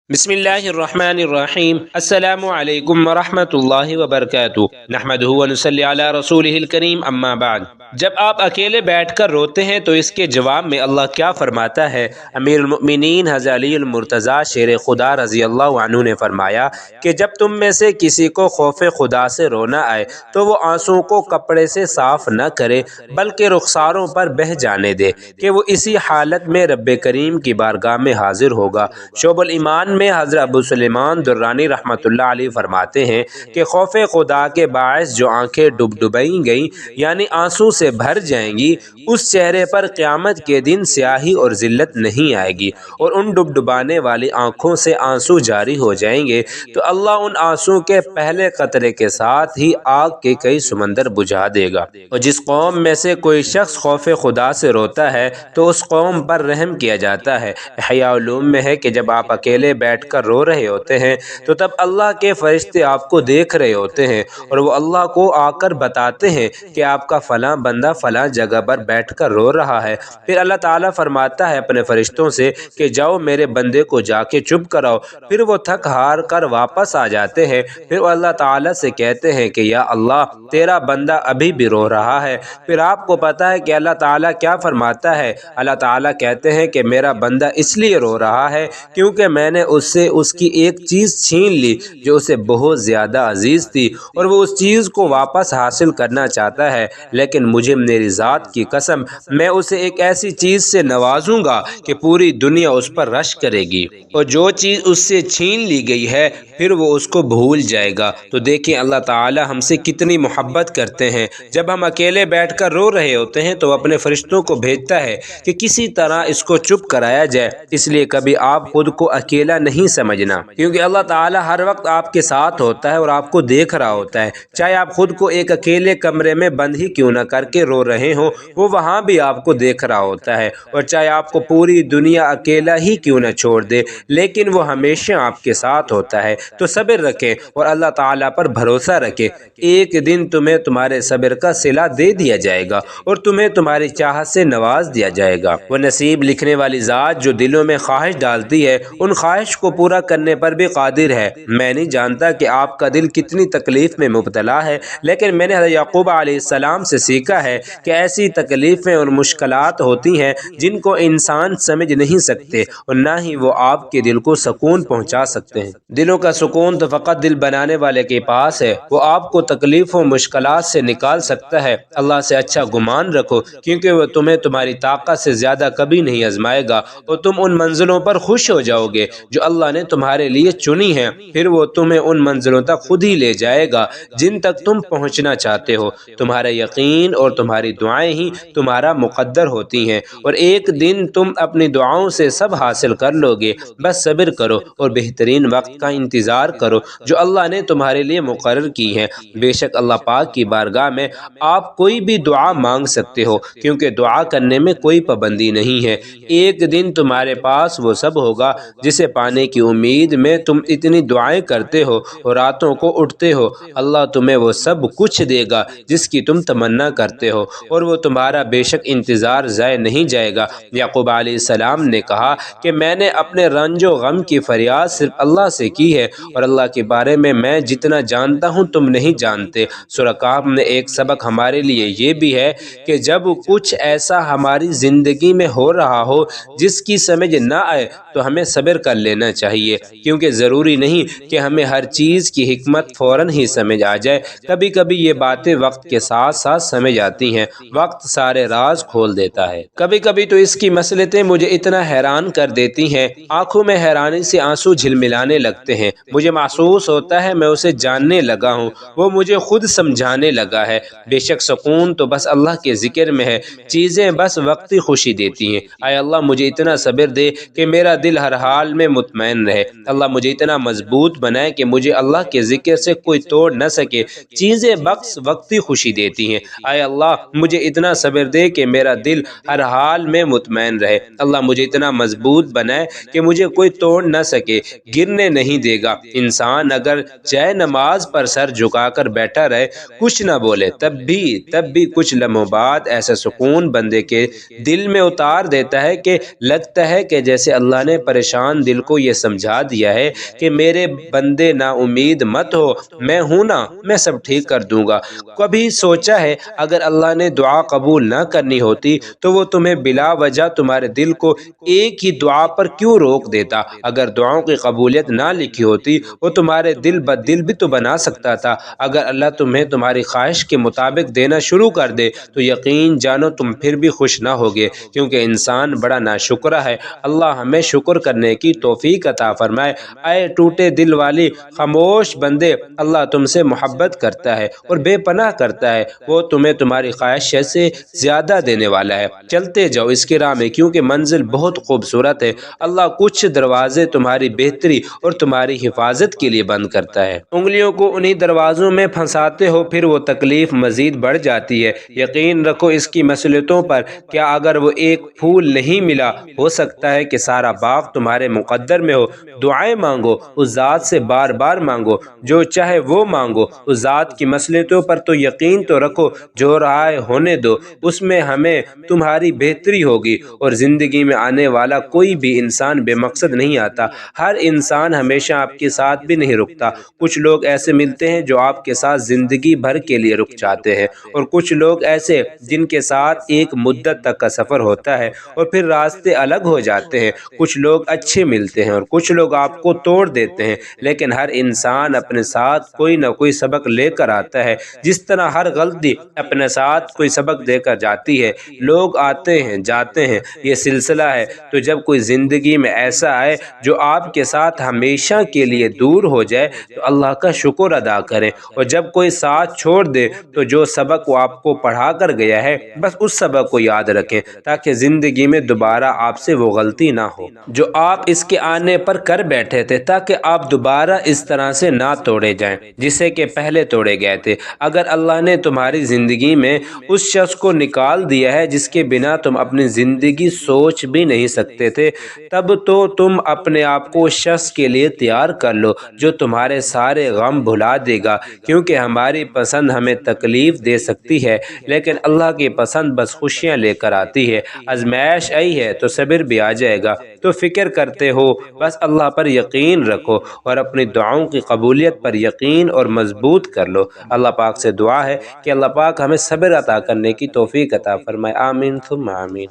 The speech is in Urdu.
بسم اللہ الرحمن الرحیم السلام علیکم ورحمۃ اللہ وبرکاتہ نحمدہ ونصلی علی رسولہ الکریم اما بعد۔ جب آپ اکیلے بیٹھ کر روتے ہیں تو اس کے جواب میں اللہ کیا فرماتا ہے؟ امیر المؤمنین حضرت علی المرتضیٰ شیر خدا رضی اللہ عنہ نے فرمایا کہ جب تم میں سے کسی کو خوف خدا سے رونا آئے تو وہ آنسوں کو کپڑے سے صاف نہ کرے بلکہ رخساروں پر بہہ جانے دے کہ وہ اسی حالت میں رب کریم کی بارگاہ میں حاضر ہوگا۔ شعب الایمان میں حضرت ابو سلیمان درانی رحمۃ اللہ علیہ فرماتے ہیں کہ خوف خدا کے باعث جو آنکھیں ڈبڈبائیں گئیں یعنی آنسوں سے بھر جائیں گی، اس چہرے پر قیامت کے دن سیاہی اور ذلت نہیں آئے گی اور ان ڈبڈبانے والی آنکھوں سے آنسو جاری ہو جائیں گے تو اللہ ان آنسوں کے پہلے قطرے کے ساتھ ہی آگ کے کئی سمندر بجھا دے گا۔ اور جس قوم میں سے کوئی شخص خوف خدا سے روتا ہے تو اس قوم پر رحم کیا جاتا ہے۔ احیاء علوم میں ہے کہ جب آپ اکیلے بیٹھ کر رو رہے ہوتے ہیں تو تب اللہ کے فرشتے آپ کو دیکھ رہے ہوتے ہیں اور وہ اللہ کو آ کر بتاتے ہیں کہ آپ کا فلاں بندہ فلاں جگہ پر بیٹھ کر رو رہا ہے۔ پھر اللہ تعالیٰ فرماتا ہے اپنے فرشتوں سے کہ جاؤ میرے بندے کو جا کے چپ کراؤ۔ پھر وہ تھک ہار کر واپس آ جاتے ہیں۔ پھر وہ اللہ تعالیٰ سے کہتے ہیں کہ یا اللہ تیرا بندہ ابھی بھی رو رہا ہے۔ پھر آپ کو پتا ہے کہ اللہ تعالیٰ کیا فرماتا ہے؟ اللہ تعالیٰ کہتے ہیں کہ میرا بندہ اس لیے رو رہا ہے کیونکہ میں نے اس سے اس کی ایک چیز چھین لی جو اسے بہت زیادہ عزیز تھی اور وہ اس چیز کو واپس حاصل کرنا چاہتا ہے، لیکن مجھے میری ذات کی قسم میں اسے ایک ایسی چیز سے نوازوں گا کہ پوری دنیا اس پر رشک کرے گی، اور جو چیز اس سے چھین لی گئی ہے پھر وہ اس کو بھول جائے گا۔ تو دیکھیں اللہ تعالیٰ ہم سے کتنی محبت کرتے ہیں۔ جب ہم اکیلے بیٹھ کر رو رہے ہوتے ہیں تو اپنے فرشتوں کو بھیجتا ہے کہ کسی طرح اس کو چپ کرایا جائے۔ اس لیے کبھی آپ خود کو اکیلا نہیں سمجھنا، کیونکہ اللہ تعالیٰ ہر وقت آپ کے ساتھ ہوتا ہے اور آپ کو دیکھ رہا ہوتا ہے۔ چاہے آپ خود کو ایک اکیلے کمرے میں بند ہی کیوں نہ کر کے رو رہے ہوں، وہ وہاں بھی آپ کو دیکھ رہا ہوتا ہے، اور چاہے آپ کو پوری دنیا اکیلا ہی کیوں نہ چھوڑ دے لیکن وہ ہمیشہ آپ کے ساتھ ہوتا ہے۔ تو صبر رکھیں اور اللہ تعالیٰ پر بھروسہ رکھیں۔ ایک دن تمہیں تمہارے صبر کا صلہ دے دیا جائے گا اور تمہیں تمہاری چاہت سے نواز دیا جائے گا۔ وہ نصیب لکھنے والی ذات جو دلوں میں خواہش ڈالتی ہے ان خواہش کو پورا کرنے پر بھی قادر ہے۔ میں نہیں جانتا کہ آپ کا دل کتنی تکلیف میں مبتلا ہے، لیکن میں نے حضرت یعقوب علیہ السلام سے سیکھا ہے کہ ایسی تکلیفیں اور مشکلات ہوتی ہیں جن کو انسان سمجھ نہیں سکتے اور نہ ہی وہ آپ کے دل کو سکون پہنچا سکتے ہیں۔ دلوں کا سکون تو فقط دل بنانے والے کے پاس ہے، وہ آپ کو تکلیفوں و مشکلات سے نکال سکتا ہے۔ اللہ سے اچھا گمان رکھو کیونکہ وہ تمہیں تمہاری طاقت سے زیادہ کبھی نہیں آزمائے گا اور تم ان منزلوں پر خوش ہو جاؤ گے جو اللہ نے تمہارے لیے چنی ہیں۔ پھر وہ تمہیں ان منزلوں تک خود ہی لے جائے گا جن تک تم پہنچنا چاہتے ہو۔ تمہارا یقین اور تمہاری دعائیں ہی تمہارا مقدر ہوتی ہیں اور ایک دن تم اپنی دعاؤں سے سب حاصل کر لو گے۔ بس صبر کرو اور بہترین وقت کا انتظار کرو جو اللہ نے تمہارے لیے مقرر کی ہے۔ بے شک اللہ پاک کی بارگاہ میں آپ کوئی بھی دعا مانگ سکتے ہو کیونکہ دعا کرنے میں کوئی پابندی نہیں ہے۔ ایک دن تمہارے پاس وہ سب ہوگا جسے پانے کی امید میں تم اتنی دعائیں کرتے ہو اور راتوں کو اٹھتے ہو۔ اللہ تمہیں وہ سب کچھ دے گا جس کی تم تمنا کرتے ہو اور وہ تمہارا بے شک انتظار ضائع نہیں جائے گا۔ یعقوب علیہ السلام نے کہا کہ میں نے اپنے رنج و غم کی فریاد صرف اللہ سے کی ہے اور اللہ کے بارے میں جتنا جانتا ہوں تم نہیں جانتے۔ سورہ کہف میں ایک سبق ہمارے لیے یہ بھی ہے کہ جب کچھ ایسا ہماری زندگی میں ہو رہا ہو جس کی سمجھ نہ آئے تو ہمیں صبر کر لینا چاہیے، کیونکہ ضروری نہیں کہ ہمیں ہر چیز کی حکمت فوراً ہی سمجھ آ جائے۔ کبھی کبھی یہ باتیں وقت کے ساتھ ساتھ سمجھ آتی ہیں۔ وقت سارے راز کھول دیتا ہے۔ کبھی کبھی تو اس کی مصلحتیں مجھے اتنا حیران کر دیتی ہیں، آنکھوں میں حیرانی سے آنسو جھلملانے لگتے ہیں۔ مجھے محسوس ہوتا ہے میں اسے جاننے لگا ہوں، وہ مجھے خود سمجھانے لگا ہے۔ بے شک سکون تو بس اللہ کے ذکر میں ہے، چیزیں بس وقتی خوشی دیتی ہیں۔ اے اللہ مجھے اتنا صبر دے کہ میرا دل ہر حال میں مطمئن رہے۔ اللہ مجھے اتنا مضبوط بنائے کہ مجھے اللہ کے ذکر سے کوئی توڑ نہ سکے۔ چیزیں بس وقتی خوشی دیتی ہیں۔ اے اللہ مجھے اتنا صبر دے کہ میرا دل ہر حال میں مطمئن رہے، اللہ مجھے اتنا مضبوط بنائے کہ مجھے کوئی توڑ نہ سکے، گرنے نہیں دے گا۔ انسان اگر جائے نماز پر سر جھکا کر بیٹھا رہے، کچھ نہ بولے، تب بھی کچھ لمحوں بعد ایسا سکون بندے کے دل میں اتار دیتا ہے کہ لگتا ہے کہ جیسے اللہ نے پریشان دل کو یہ سمجھا دیا ہے کہ میرے بندے نا امید مت ہو، میں ہوں نا، میں سب ٹھیک کر دوں گا۔ کبھی سوچا ہے اگر اللہ نے دعا قبول نہ کرنی ہوتی تو وہ تمہیں بلا وجہ تمہارے دل کو ایک ہی دعا پر کیوں روک دیتا؟ اگر دعاؤں کی قبولیت نہ لکھی ہوتی وہ تمہارے دل بدل بھی تو بنا سکتا تھا۔ اگر اللہ تمہیں تمہاری خواہش کے مطابق دینا شروع کر دے تو یقین جانو تم پھر بھی خوش نہ ہوگے، کیونکہ انسان بڑا ناشکرہ ہے۔ اللہ ہمیں شکر کرنے کی توفیق عطا فرمائے۔ اے ٹوٹے دل والی خاموش بندے، اللہ تم سے محبت کرتا ہے اور بے پناہ کرتا ہے، وہ تمہیں تمہاری خواہش سے زیادہ دینے والا ہے۔ چلتے جاؤ اس کی راہ میں، کیونکہ منزل بہت خوبصورت ہے۔ اللہ کچھ دروازے تمہاری بہتری اور تمہاری حفاظت کے لیے بند کرتا ہے، انگلیوں کو انہی دروازوں میں پھنساتے ہو، پھر وہ تکلیف مزید بڑھ جاتی ہے۔ یقین رکھو اس کی مصلحتوں پر، کیا اگر وہ ایک پھول نہیں ملا، ہو سکتا ہے کہ سارا باغ تمہارے مقدر میں ہو۔ دعائیں مانگو، اس ذات سے بار بار مانگو، جو چاہے وہ مانگو۔ اس ذات کی مصلحتوں پر تو یقین تو رکھو، جو رہا ہے ہونے دو، اس میں ہمیں تمہاری بہتری ہوگی۔ اور زندگی میں آنے والا کوئی بھی انسان بے مقصد نہیں آتا، ہر انسان ہمیشہ آپ کے ساتھ بھی نہیں رکتا۔ کچھ لوگ ایسے ملتے ہیں جو آپ کے ساتھ زندگی بھر کے لیے رک جاتے ہیں، اور کچھ لوگ ایسے جن کے ساتھ ایک مدت تک کا سفر ہوتا ہے اور پھر راستے الگ ہو جاتے ہیں۔ کچھ لوگ اچھے ملتے ہیں اور کچھ لوگ آپ کو توڑ دیتے ہیں، لیکن ہر انسان اپنے ساتھ کوئی نہ کوئی سبق لے کر آتا ہے، جس طرح ہر غلطی اپنے ساتھ کوئی سبق دے کر جاتی ہے۔ لوگ آتے ہیں جاتے ہیں، یہ سلسلہ ہے، تو جب کوئی زندگی میں ایسا آئے جو آپ کے ساتھ ہمیشہ کے لیے دور ہو جائے تو اللہ کا شکر ادا کریں، اور جب کوئی ساتھ چھوڑ دے تو جو سبق وہ آپ کو پڑھا کر گیا ہے بس اس سبق کو یاد رکھیں، تاکہ زندگی میں دوبارہ آپ سے وہ غلطی نہ ہو جو آپ اس کے آنے پر کر بیٹھے تھے، تاکہ آپ دوبارہ اس طرح سے نہ توڑے جائیں جسے کہ پہلے توڑے گئے تھے۔ اگر اللہ نے تمہاری زندگی میں اس شخص کو نکال دیا ہے جس کے بنا تم اپنی زندگی سوچ بھی نہیں سکتے تھے، تب تو تم اپنے آپ کو اس شخص کے لیے تیار کر لو جو تمہارے سارے غم بھلا دے گا، کیونکہ ہماری پسند ہمیں تکلیف دے سکتی ہے لیکن اللہ کی پسند بس خوشیاں لے کر آتی ہے۔ آزمائش آئی ہے تو صبر بھی آ جائے گا۔ تو فکر کرتے ہو، بس اللہ پر یقین رکھو اور اپنی دعاؤں کی قبولیت پر یقین اور مضبوط کر لو۔ اللہ پاک سے دعا ہے کہ اللہ پاک ہمیں صبر عطا کرنے کی توفیق عطا فرمائے۔ آمین ثم آمین۔